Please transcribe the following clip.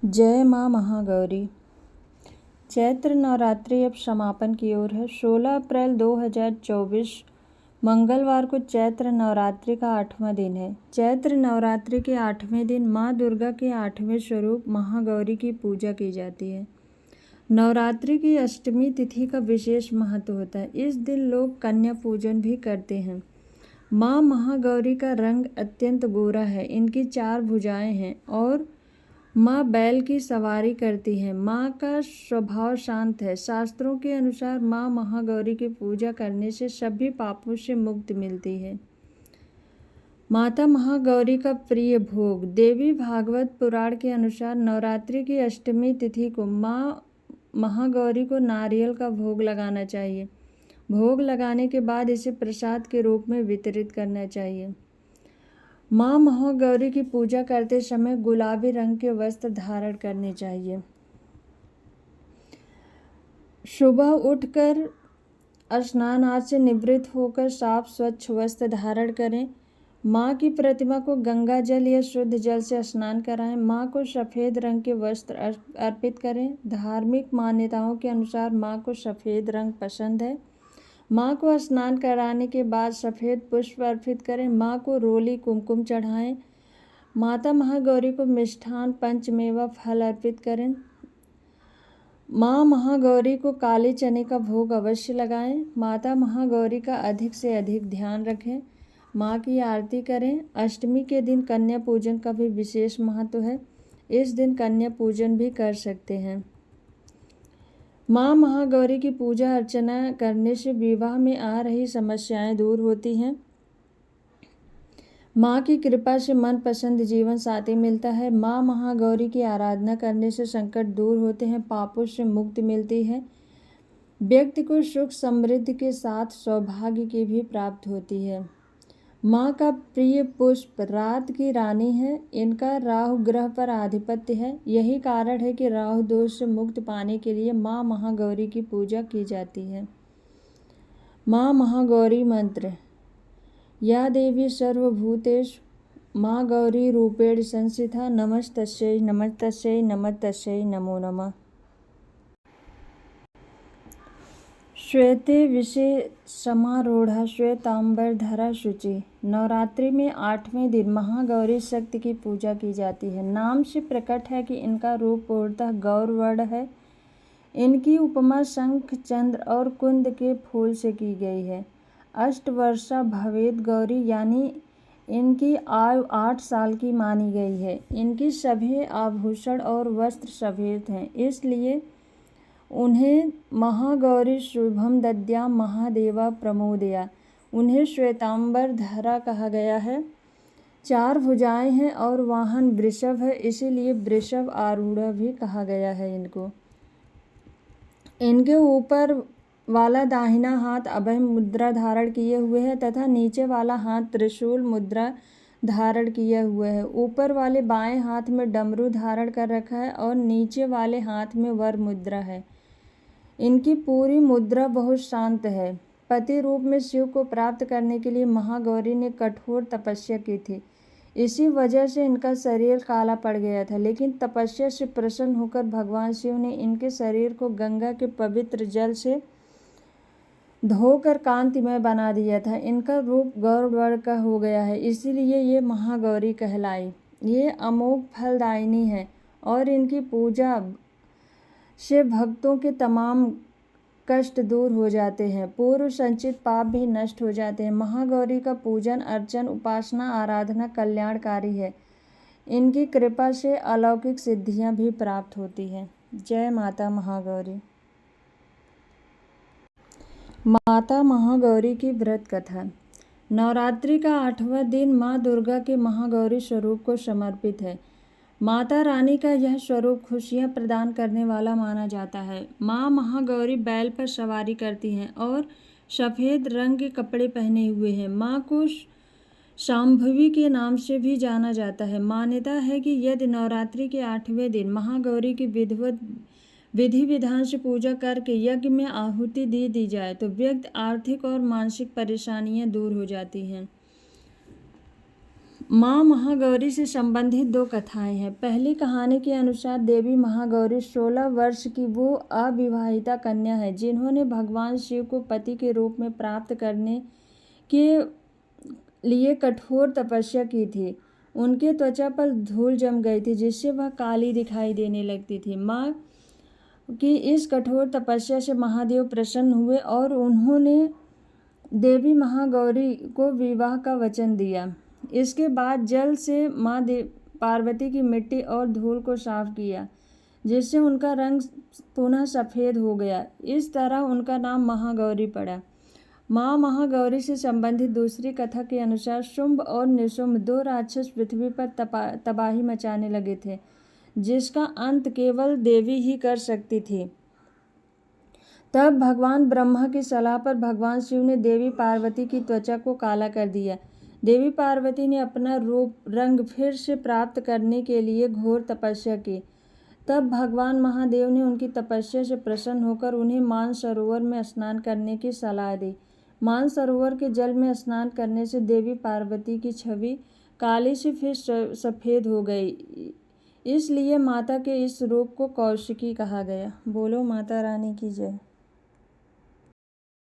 जय माँ महागौरी। चैत्र नवरात्रि अब समापन की ओर है। 16 अप्रैल 2024 मंगलवार को चैत्र नवरात्रि का 8वां दिन है। चैत्र नवरात्रि के 8वें दिन माँ दुर्गा के 8वें स्वरूप महागौरी की पूजा की जाती है। नवरात्रि की अष्टमी तिथि का विशेष महत्व होता है। इस दिन लोग कन्या पूजन भी करते हैं। माँ महागौरी का रंग अत्यंत गोरा है। इनकी 4 भुजाएं हैं और माँ बैल की सवारी करती हैं। माँ का स्वभाव शांत है। शास्त्रों के अनुसार माँ महागौरी की पूजा करने से सभी पापों से मुक्ति मिलती है। माता महागौरी का प्रिय भोग। देवी भागवत पुराण के अनुसार नवरात्रि की अष्टमी तिथि को माँ महागौरी को नारियल का भोग लगाना चाहिए। भोग लगाने के बाद इसे प्रसाद के रूप में वितरित करना चाहिए। माँ महागौरी की पूजा करते समय गुलाबी रंग के वस्त्र धारण करने चाहिए। सुबह उठकर स्नान आदि से निवृत्त होकर साफ स्वच्छ वस्त्र धारण करें। माँ की प्रतिमा को गंगा जल या शुद्ध जल से स्नान कराएं। माँ को सफ़ेद रंग के वस्त्र अर्पित करें। धार्मिक मान्यताओं के अनुसार माँ को सफ़ेद रंग पसंद है। माँ को स्नान कराने के बाद सफ़ेद पुष्प अर्पित करें। माँ को रोली कुमकुम चढ़ाएं। माता महागौरी को मिष्ठान पंचमेवा फल अर्पित करें। माँ महागौरी को काले चने का भोग अवश्य लगाएं। माता महागौरी का अधिक से अधिक ध्यान रखें। माँ की आरती करें। अष्टमी के दिन कन्या पूजन का भी विशेष महत्व है। इस दिन कन्या पूजन भी कर सकते हैं। माँ महागौरी की पूजा अर्चना करने से विवाह में आ रही समस्याएं दूर होती हैं। माँ की कृपा से मनपसंद जीवन साथी मिलता है। माँ महागौरी की आराधना करने से संकट दूर होते हैं, पापों से मुक्ति मिलती है। व्यक्ति को सुख समृद्धि के साथ सौभाग्य की भी प्राप्त होती है। माँ का प्रिय पुष्प रात की रानी है। इनका राहु ग्रह पर आधिपत्य है। यही कारण है कि राहु दोष से मुक्ति पाने के लिए माँ महागौरी की पूजा की जाती है। माँ महागौरी मंत्र। या देवी सर्वभूतेषु माँ गौरी रूपेण संस्थिता नमस्तस्यै नमस्तस्यै नमस्तस्यै नमो नमः। श्वेते विषे समारूढ़ा श्वेतांबरधरा शुचि। नवरात्रि में 8वें दिन महागौरी शक्ति की पूजा की जाती है। नाम से प्रकट है कि इनका रूप पूर्णतः गौरवर्ण है। इनकी उपमा शंख चंद्र और कुंद के फूल से की गई है। अष्टवर्षा भवेद गौरी यानी इनकी आयु 8 साल की मानी गई है। इनकी सभी आभूषण और वस्त्र सफेद हैं, इसलिए उन्हें महागौरी शुभम दद्या महादेवा प्रमोदया। उन्हें श्वेतांबर धरा कहा गया है। 4 भुजाएं हैं और वाहन वृषभ है, इसीलिए वृषभ आरूढ़ भी कहा गया है इनको। इनके ऊपर वाला दाहिना हाथ अभय मुद्रा धारण किए हुए है तथा नीचे वाला हाथ त्रिशूल मुद्रा धारण किए हुए है। ऊपर वाले बाएं हाथ में डमरू धारण कर रखा है और नीचे वाले हाथ में वर मुद्रा है। इनकी पूरी मुद्रा बहुत शांत है। पति रूप में शिव को प्राप्त करने के लिए महागौरी ने कठोर तपस्या की थी। इसी वजह से इनका शरीर काला पड़ गया था, लेकिन तपस्या से प्रसन्न होकर भगवान शिव ने इनके शरीर को गंगा के पवित्र जल से धोकर कांतिमय बना दिया था। इनका रूप गौरवर्ण का हो गया है, इसीलिए ये महागौरी कहलाई। ये अमोघ फलदायिनी है और इनकी पूजा से भक्तों के तमाम कष्ट दूर हो जाते हैं। पूर्व संचित पाप भी नष्ट हो जाते हैं। महागौरी का पूजन अर्चन उपासना आराधना कल्याणकारी है। इनकी कृपा से अलौकिक सिद्धियां भी प्राप्त होती हैं। जय माता महागौरी। माता महागौरी की व्रत कथा। नवरात्रि का 8वां दिन माँ दुर्गा के महागौरी स्वरूप को समर्पित है। माता रानी का यह स्वरूप खुशियाँ प्रदान करने वाला माना जाता है। माँ महागौरी बैल पर सवारी करती हैं और सफ़ेद रंग के कपड़े पहने हुए हैं। माँ को शांभवी के नाम से भी जाना जाता है। मान्यता है कि यदि नवरात्रि के 8वें दिन महागौरी की विधिवत विधि विधान से पूजा करके यज्ञ में आहुति दी जाए तो व्यक्ति आर्थिक और मानसिक परेशानियां दूर हो जाती हैं। माँ महागौरी से संबंधित दो कथाएं हैं। पहली कहानी के अनुसार देवी महागौरी 16 वर्ष की वो अविवाहिता कन्या है जिन्होंने भगवान शिव को पति के रूप में प्राप्त करने के लिए कठोर तपस्या की थी। उनके त्वचा पर धूल जम गई थी जिससे वह काली दिखाई देने लगती थी। माँ की इस कठोर तपस्या से महादेव प्रसन्न हुए और उन्होंने देवी महागौरी को विवाह का वचन दिया। इसके बाद जल से माँ पार्वती की मिट्टी और धूल को साफ किया जिससे उनका रंग पुनः सफ़ेद हो गया। इस तरह उनका नाम महागौरी पड़ा। माँ महागौरी से संबंधित दूसरी कथा के अनुसार शुंभ और निशुंभ दो राक्षस पृथ्वी पर तबाही मचाने लगे थे जिसका अंत केवल देवी ही कर सकती थी। तब भगवान ब्रह्मा की सलाह पर भगवान शिव ने देवी पार्वती की त्वचा को काला कर दिया। देवी पार्वती ने अपना रंग फिर से प्राप्त करने के लिए घोर तपस्या की। तब भगवान महादेव ने उनकी तपस्या से प्रसन्न होकर उन्हें मानसरोवर में स्नान करने की सलाह दी। मानसरोवर के जल में स्नान करने से देवी पार्वती की छवि काली से फिर सफ़ेद हो गई। इसलिए माता के इस रूप को कौशिकी कहा गया। बोलो माता रानी की जय।